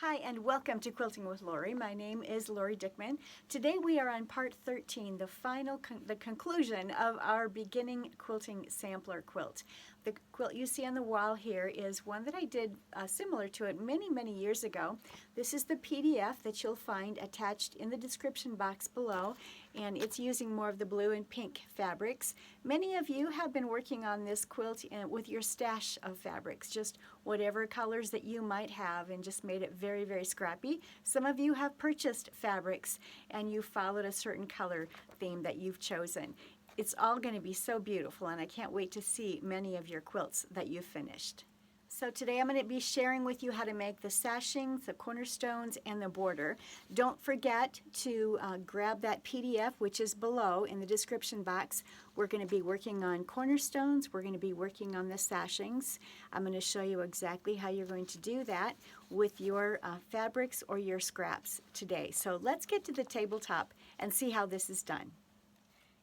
Hi and welcome to Quilting with Lori. My name is Lori Dickman. Today we are on part 13, the conclusion of our beginning quilting sampler quilt. The quilt you see on the wall here is one that I did similar to it many years ago. This is the PDF that you'll find attached in the description box below, and it's using more of the blue and pink fabrics. Many of you have been working on this quilt with your stash of fabrics, just whatever colors that you might have, and just made it very scrappy. Some of you have purchased fabrics and you followed a certain color theme that you've chosen. It's all going to be so beautiful, and I can't wait to see many of your quilts that you've finished. So today I'm going to be sharing with you how to make the sashings, the cornerstones, and the border. Don't forget to grab that PDF, which is below in the description box. We're going to be working on cornerstones. We're going to be working on the sashings. I'm going to show you exactly how you're going to do that with your fabrics or your scraps today. So let's get to the tabletop and see how this is done.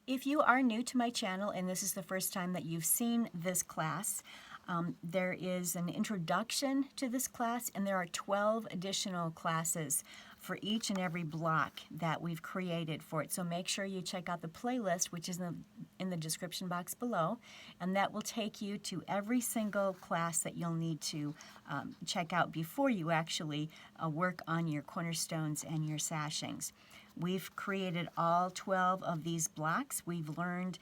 If you are new to my channel and this is the first time that you've seen this class, there is an introduction to this class, and there are 12 additional classes for each and every block that we've created for it. So make sure you check out the playlist, which is in the description box below, and that will take you to every single class that you'll need to check out before you actually work on your cornerstones and your sashings. We've created all 12 of these blocks. We've learned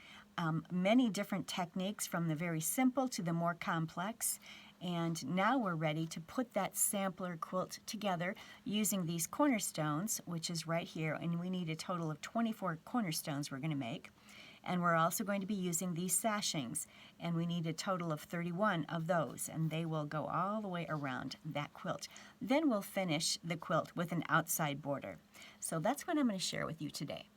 many different techniques, from the very simple to the more complex, and now we're ready to put that sampler quilt together using these cornerstones, which is right here, and we need a total of 24 cornerstones we're going to make. And we're also going to be using these sashings, and we need a total of 31 of those, and they will go all the way around that quilt. Then we'll finish the quilt with an outside border. So that's what I'm going to share with you today.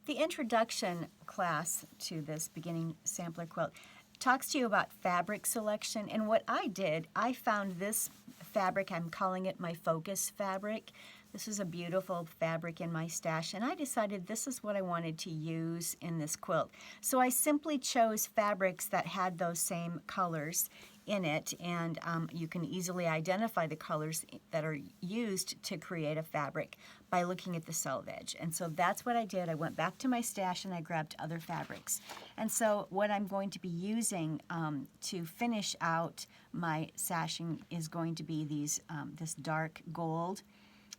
The introduction class to this beginning sampler quilt talks to you about fabric selection, and what I did, I found this fabric, I'm calling it my focus fabric. This is a beautiful fabric in my stash, and I decided this is what I wanted to use in this quilt. So I simply chose fabrics that had those same colors in it, and you can easily identify the colors that are used to create a fabric by looking at the selvage. And so that's what I did. I went back to my stash and I grabbed other fabrics. And so what I'm going to be using to finish out my sashing is going to be these this dark gold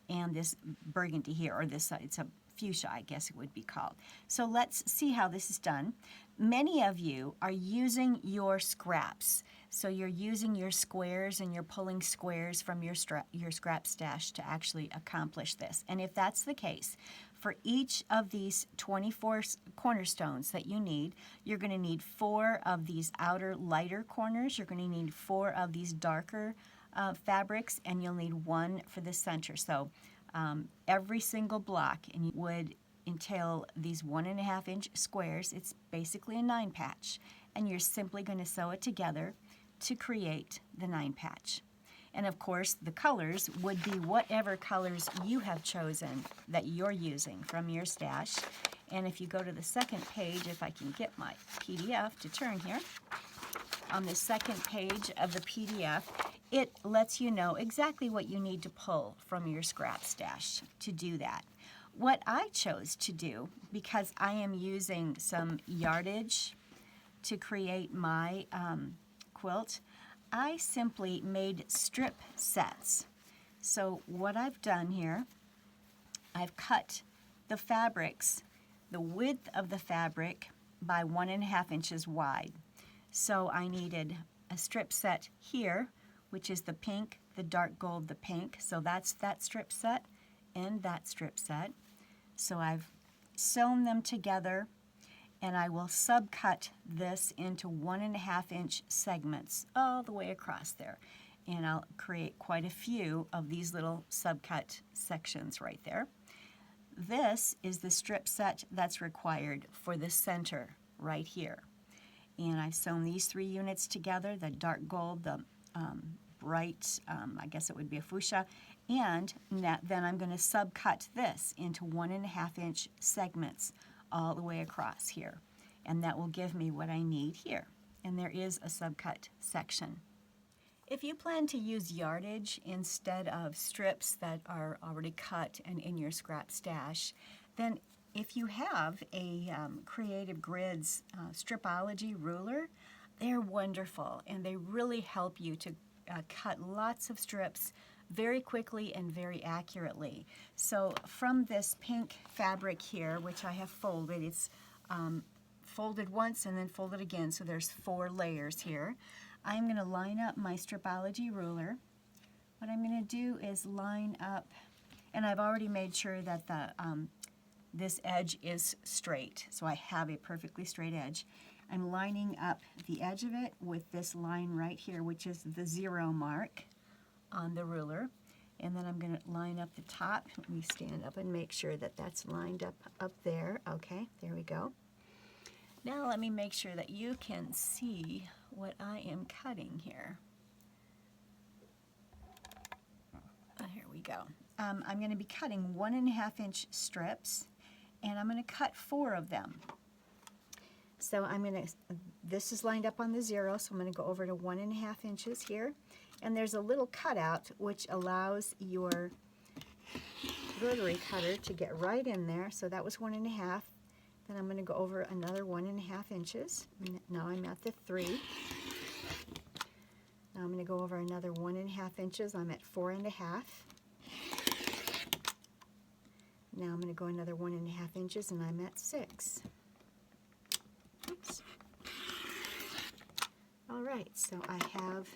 and this burgundy here, or this, it's a fuchsia, I guess it would be called. So let's see how this is done. Many of you are using your scraps. So you're using your squares and you're pulling squares from your scrap stash to actually accomplish this. And if that's the case, for each of these 24 cornerstones that you need, you're going to need 4 of these outer lighter corners. You're going to need 4 of these darker fabrics, and you'll need 1 for the center. So every single block and would entail these 1.5 inch squares. It's basically a 9 patch, and you're simply going to sew it together to create the 9 patch. And of course, the colors would be whatever colors you have chosen that you're using from your stash. And if you go to the second page, if I can get my PDF to turn here, on the second page of the PDF, it lets you know exactly what you need to pull from your scrap stash to do that. What I chose to do, because I am using some yardage to create my quilt, I simply made strip sets. So what I've done here, I've cut the fabrics, the width of the fabric, by 1.5 inches wide. So I needed a strip set here, which is the pink, the dark gold, the pink. So that's that strip set and that strip set. So I've sewn them together, and I will subcut this into 1.5 inch segments all the way across there. And I'll create quite a few of these little subcut sections right there. This is the strip set that's required for the center right here. And I've sewn these 3 units together, the dark gold, the bright, I guess it would be a fuchsia, and then I'm going to subcut this into 1.5 inch segments all the way across here. And that will give me what I need here. And there is a subcut section. If you plan to use yardage instead of strips that are already cut and in your scrap stash, then if you have a Creative Grids stripology ruler, they're wonderful and they really help you to cut lots of strips very quickly and very accurately. So from this pink fabric here, which I have folded, it's folded once and then folded again, so there's 4 layers here. I'm going to line up my stripology ruler. What I'm going to do is line up, and I've already made sure that the this edge is straight, so I have a perfectly straight edge. I'm lining up the edge of it with this line right here, which is the 0 mark on the ruler. And then I'm going to line up the top. Let me stand up and make sure that that's lined up there. Okay, there we go. Now let me make sure that you can see what I am cutting here. Here we go. I'm going to be cutting 1.5-inch strips, and I'm going to cut 4 of them. So I'm going to, this is lined up on the 0, so I'm going to go over to 1.5 inches here. And there's a little cutout which allows your rotary cutter to get right in there. So that was 1.5. Then I'm going to go over another 1.5 inches. Now I'm at the 3. Now I'm going to go over another 1.5 inches. I'm at 4.5. Now I'm going to go another 1.5 inches and I'm at 6. Oops. All right, so I have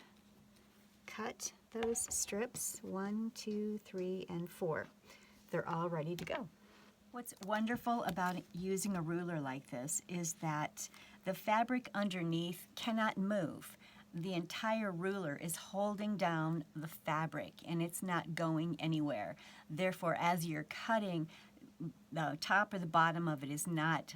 cut those strips, 1, 2, 3, and 4. They're all ready to go. What's wonderful about using a ruler like this is that the fabric underneath cannot move. The entire ruler is holding down the fabric and it's not going anywhere. Therefore, as you're cutting, the top or the bottom of it is not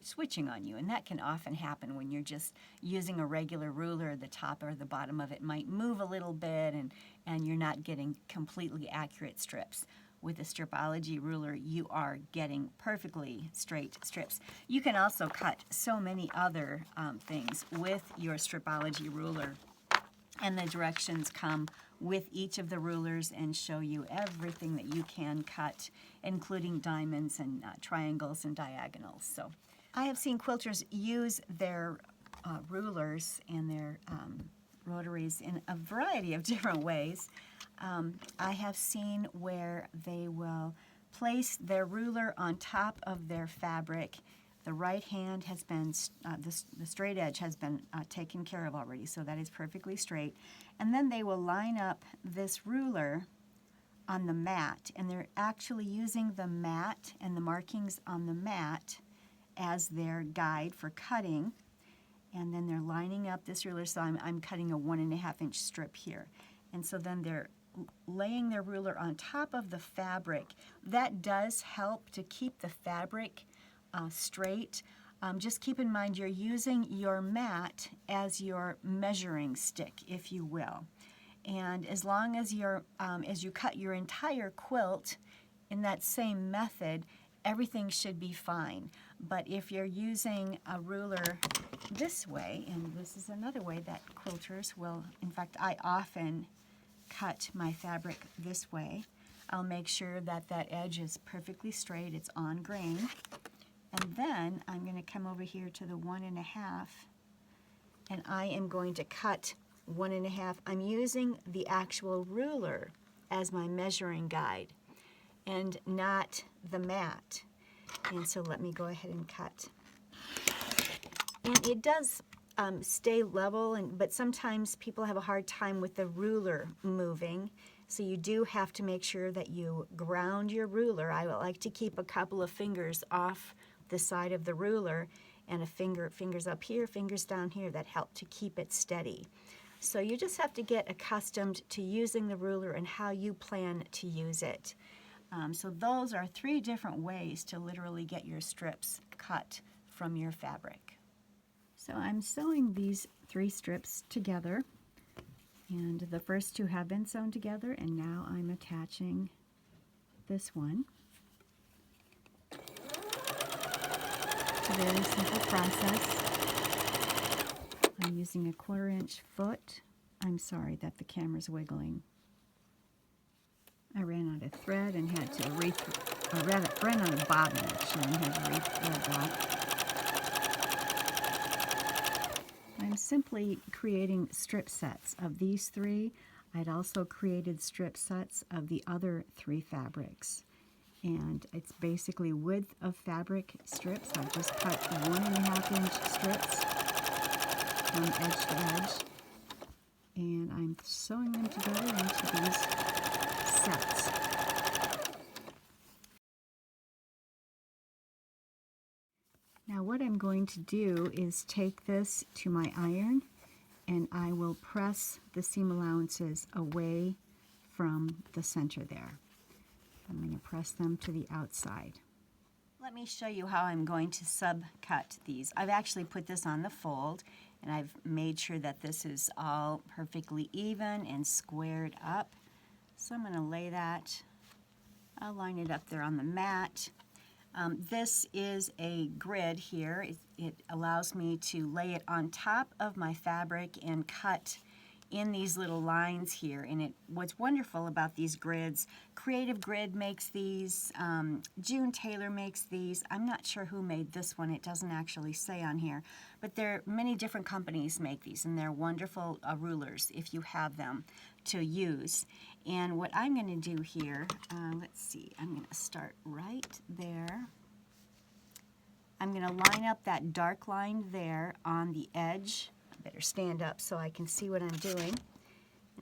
switching on you, and that can often happen when you're just using a regular ruler. The top or the bottom of it might move a little bit and you're not getting completely accurate strips. With a stripology ruler, you are getting perfectly straight strips. You can also cut so many other things with your stripology ruler, and the directions come with each of the rulers and show you everything that you can cut, including diamonds and triangles and diagonals. So I have seen quilters use their rulers and their rotaries in a variety of different ways. I have seen where they will place their ruler on top of their fabric. The right hand has been, the straight edge has been taken care of already, so that is perfectly straight. And then they will line up this ruler on the mat, and they're actually using the mat and the markings on the mat as their guide for cutting. And then they're lining up this ruler, so I'm cutting a 1.5-inch strip here. And so then they're laying their ruler on top of the fabric. That does help to keep the fabric straight. Just keep in mind you're using your mat as your measuring stick, if you will. And as long as you're, as you cut your entire quilt in that same method, everything should be fine. But if you're using a ruler this way, and this is another way that quilters will, in fact, I often cut my fabric this way. I'll make sure that that edge is perfectly straight, it's on grain. And then I'm going to come over here to the 1.5, and I am going to cut 1.5. I'm using the actual ruler as my measuring guide and not the mat. And so let me go ahead and cut. And it does stay level, but sometimes people have a hard time with the ruler moving. So you do have to make sure that you ground your ruler. I would like to keep a couple of fingers off the side of the ruler, and fingers up here, fingers down here, that help to keep it steady. So you just have to get accustomed to using the ruler and how you plan to use it. So those are 3 different ways to literally get your strips cut from your fabric. So I'm sewing these 3 strips together, and the first 2 have been sewn together, and now I'm attaching this one. It's a very simple process. I'm using a 1/4 inch foot I'm sorry that the camera's wiggling. I ran out of thread and had to ran out of bobbin actually and had to re-thread that. I'm simply creating strip sets of these three. I'd also created strip sets of the other three fabrics. And it's basically width of fabric strips. I've just cut 1.5-inch strips from edge to edge. And I'm sewing them together into these sets. Now what I'm going to do is take this to my iron and I will press the seam allowances away from the center there. I'm going to press them to the outside. Let me show you how I'm going to subcut these. I've actually put this on the fold and I've made sure that this is all perfectly even and squared up. So I'm going to lay that, I'll line it up there on the mat. This is a grid here. It allows me to lay it on top of my fabric and cut in these little lines here. And what's wonderful about these grids, Creative Grid makes these, June Taylor makes these. I'm not sure who made this one. It doesn't actually say on here. But many different companies make these, and they're wonderful rulers if you have them to use. And what I'm going to do here, let's see, I'm going to start right there. I'm going to line up that dark line there on the edge. I better stand up so I can see what I'm doing.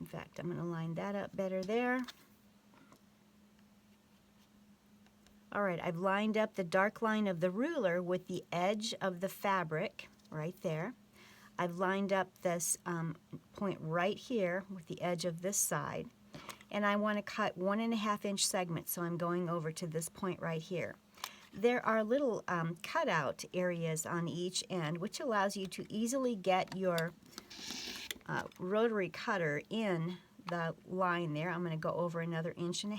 In fact, I'm going to line that up better there. All right, I've lined up the dark line of the ruler with the edge of the fabric right there. I've lined up this point right here with the edge of this side. And I want to cut 1.5-inch segments, so I'm going over to this point right here. There are little cutout areas on each end, which allows you to easily get your rotary cutter in the line there. I'm going to go over another 1.5 inches.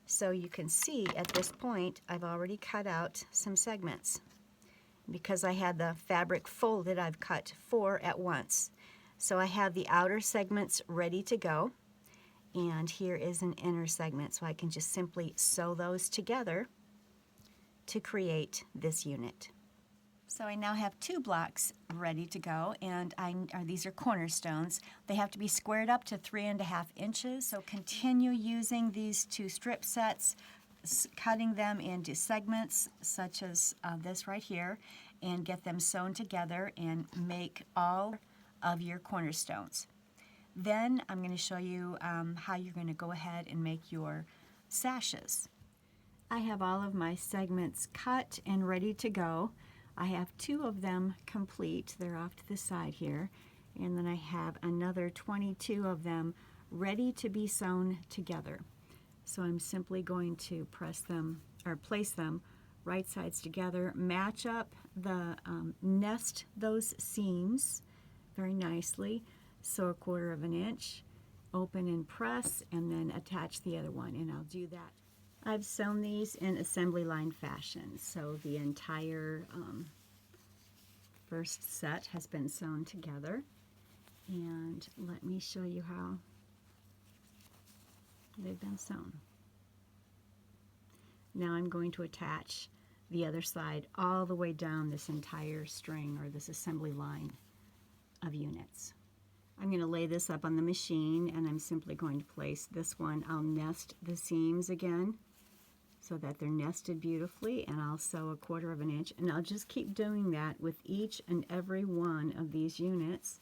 So you can see at this point, I've already cut out some segments. Because I had the fabric folded, I've cut 4 at once. So I have the outer segments ready to go, and here is an inner segment, so I can just simply sew those together to create this unit. So I now have 2 blocks ready to go, and these are Cornerstones. They have to be squared up to 3.5 inches, so continue using these 2 strip sets, cutting them into segments such as this right here, and get them sewn together and make all of your cornerstones. Then I'm going to show you how you're going to go ahead and make your sashes. I have all of my segments cut and ready to go. I have 2 of them complete. They're off to the side here. And then I have another 22 of them ready to be sewn together. So I'm simply going to press them or place them right sides together, match up the nest those seams very nicely, sew 1/4 inch, open and press, and then attach the other one, and I'll do that. I've sewn these in assembly line fashion, so the entire first set has been sewn together, and let me show you how they've been sewn. Now I'm going to attach the other side all the way down this entire string or this assembly line of units. I'm going to lay this up on the machine, and I'm simply going to place this one. I'll nest the seams again so that they're nested beautifully, and I'll sew 1/4 inch, and I'll just keep doing that with each and every one of these units.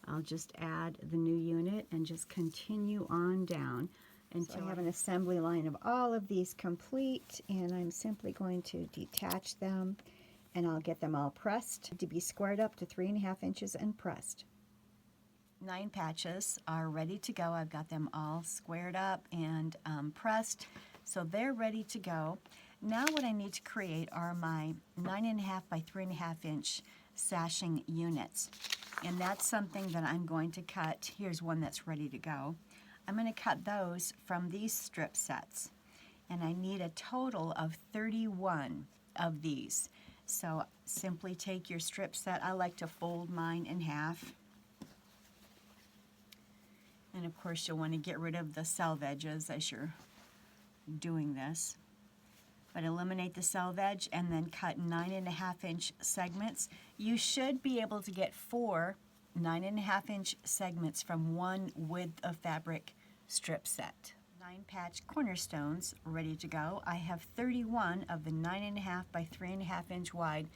I'll just add the new unit and just continue on down until I have an assembly line of all of these complete, and I'm simply going to detach them, and I'll get them all pressed to be squared up to 3.5 inches and pressed. 9 patches are ready to go. I've got them all squared up and pressed, so they're ready to go. Now what I need to create are my 9.5 by 3.5 inch sashing units, and that's something that I'm going to cut. Here's one that's ready to go. I'm going to cut those from these strip sets, and I need a total of 31 of these. So simply take your strip set. I like to fold mine in half. And of course you'll want to get rid of the selvages as you're doing this. But eliminate the selvage and then cut 9.5-inch segments. You should be able to get 4 9.5-inch segments from one width of fabric strip set. 9-patch cornerstones ready to go. I have 31 of the 9.5 by 3.5 inch wide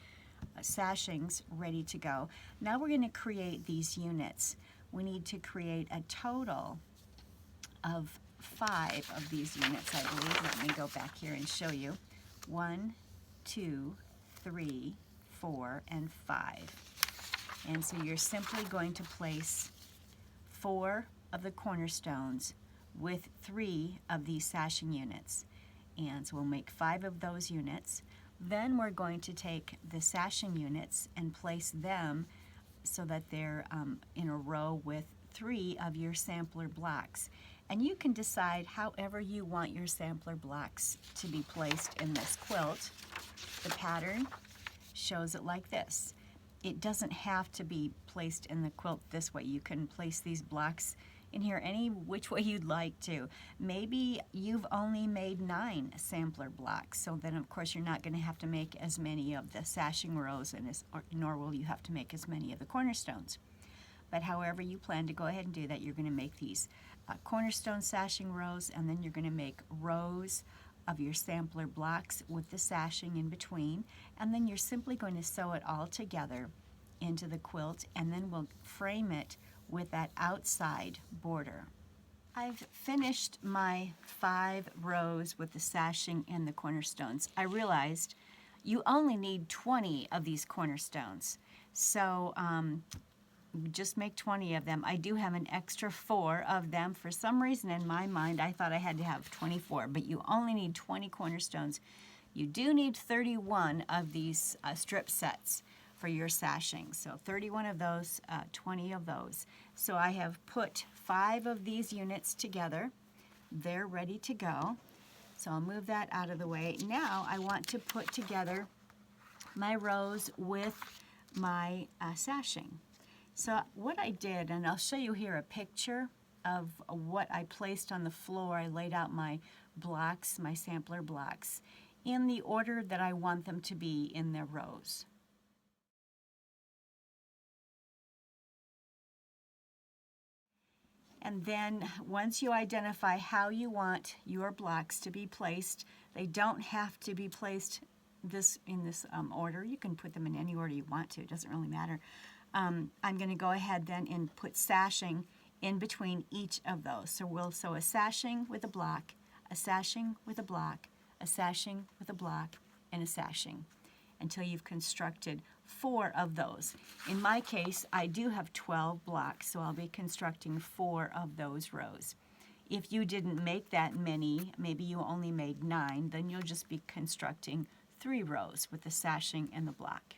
sashings ready to go. Now we're going to create these units. We need to create a total of 5 of these units, I believe. Let me go back here and show you. 1, 2, 3, 4, and 5. And so you're simply going to place 4 of the cornerstones with 3 of these sashing units. And so we'll make 5 of those units. Then we're going to take the sashing units and place them so that they're in a row with 3 of your sampler blocks. And you can decide however you want your sampler blocks to be placed in this quilt. The pattern shows it like this. It doesn't have to be placed in the quilt this way. You can place these blocks in here any which way you'd like to. Maybe you've only made 9 sampler blocks, so then of course you're not going to have to make as many of the sashing rows, nor will you have to make as many of the cornerstones. But however you plan to go ahead and do that, you're going to make these cornerstone sashing rows, and then you're going to make rows of your sampler blocks with the sashing in between, and then you're simply going to sew it all together into the quilt, and then we'll frame it with that outside border. I've finished my 5 rows with the sashing and the cornerstones. I realized you only need 20 of these cornerstones, so just make 20 of them. I do have an extra 4 of them. For some reason in my mind I thought I had to have 24, but you only need 20 cornerstones. You do need 31 of these strip sets for your sashing. So 31 of those, 20 of those. So I have put 5 of these units together. They're ready to go. So I'll move that out of the way. Now I want to put together my rows with my sashing. So what I did, and I'll show you here a picture of what I placed on the floor. I laid out my blocks, my sampler blocks, in the order that I want them to be in their rows. And then once you identify how you want your blocks to be placed, they don't have to be placed in this order. You can put them in any order you want to. It doesn't really matter. I'm going to go ahead then and put sashing in between each of those. So we'll sew a sashing with a block, a sashing with a block, a sashing with a block, and a sashing until you've constructed 4 of those. In my case, I do have 12 blocks, so I'll be constructing 4 of those rows. If you didn't make that many, maybe you only made 9, then you'll just be constructing 3 rows with the sashing and the block.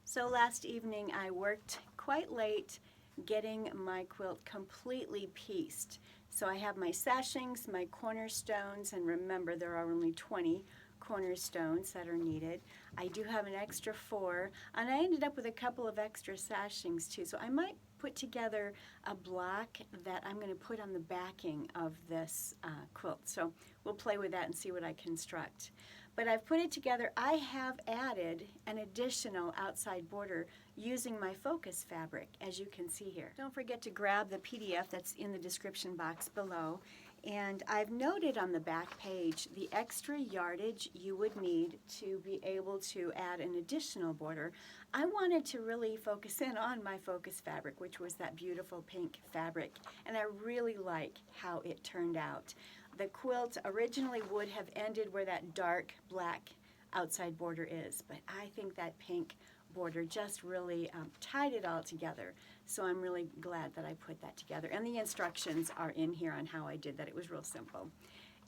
So last evening I worked quite late getting my quilt completely pieced. So I have my sashings, my cornerstones, and remember there are only 20 cornerstones that are needed. I do have an extra 4, and I ended up with a couple of extra sashings too. So I might put together a block that I'm going to put on the backing of this quilt. So we'll play with that and see what I construct. But I've put it together. I have added an additional outside border using my focus fabric, as you can see here. Don't forget to grab the PDF that's in the description box below. And I've noted on the back page the extra yardage you would need to be able to add an additional border. I wanted to really focus in on my focus fabric, which was that beautiful pink fabric, and I really like how it turned out. The quilt originally would have ended where that dark black outside border is, but I think that pink border just really tied it all together. So I'm really glad that I put that together. And the instructions are in here on how I did that. It was real simple.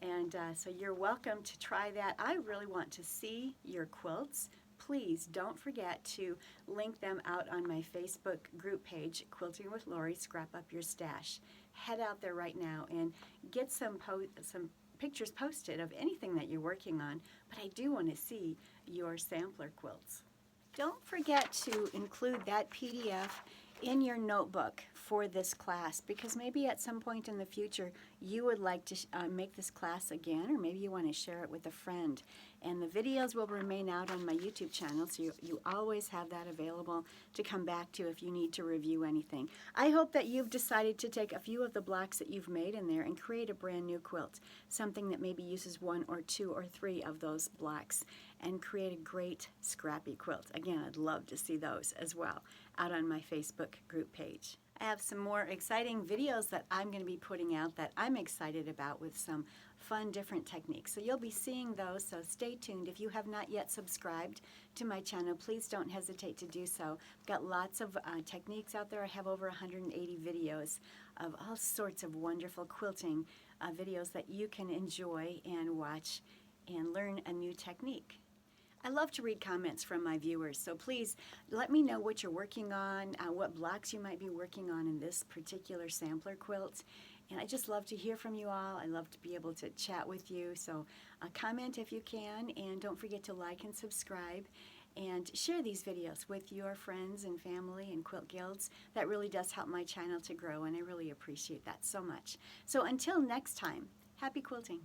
And so you're welcome to try that. I really want to see your quilts. Please don't forget to link them out on my Facebook group page, Quilting with Lori, Scrap Up Your Stash. Head out there right now and get some pictures posted of anything that you're working on. But I do want to see your sampler quilts. Don't forget to include that PDF in your notebook for this class, because maybe at some point in the future you would like to make this class again, or maybe you want to share it with a friend. And the videos will remain out on my YouTube channel, so you always have that available to come back to if you need to review anything. I hope that you've decided to take a few of the blocks that you've made in there and create a brand new quilt, something that maybe uses 1 or 2 or 3 of those blocks, and create a great scrappy quilt. Again, I'd love to see those as well out on my Facebook group page. I have some more exciting videos that I'm going to be putting out that I'm excited about, with some fun different techniques. So you'll be seeing those, so stay tuned. If you have not yet subscribed to my channel, please don't hesitate to do so. I've got lots of techniques out there. I have over 180 videos of all sorts of wonderful quilting videos that you can enjoy and watch and learn a new technique. I love to read comments from my viewers, so please let me know what you're working on, what blocks you might be working on in this particular sampler quilt. And I just love to hear from you all. I love to be able to chat with you, so comment if you can, and don't forget to like and subscribe, and share these videos with your friends and family and quilt guilds. That really does help my channel to grow, and I really appreciate that so much. So until next time, happy quilting.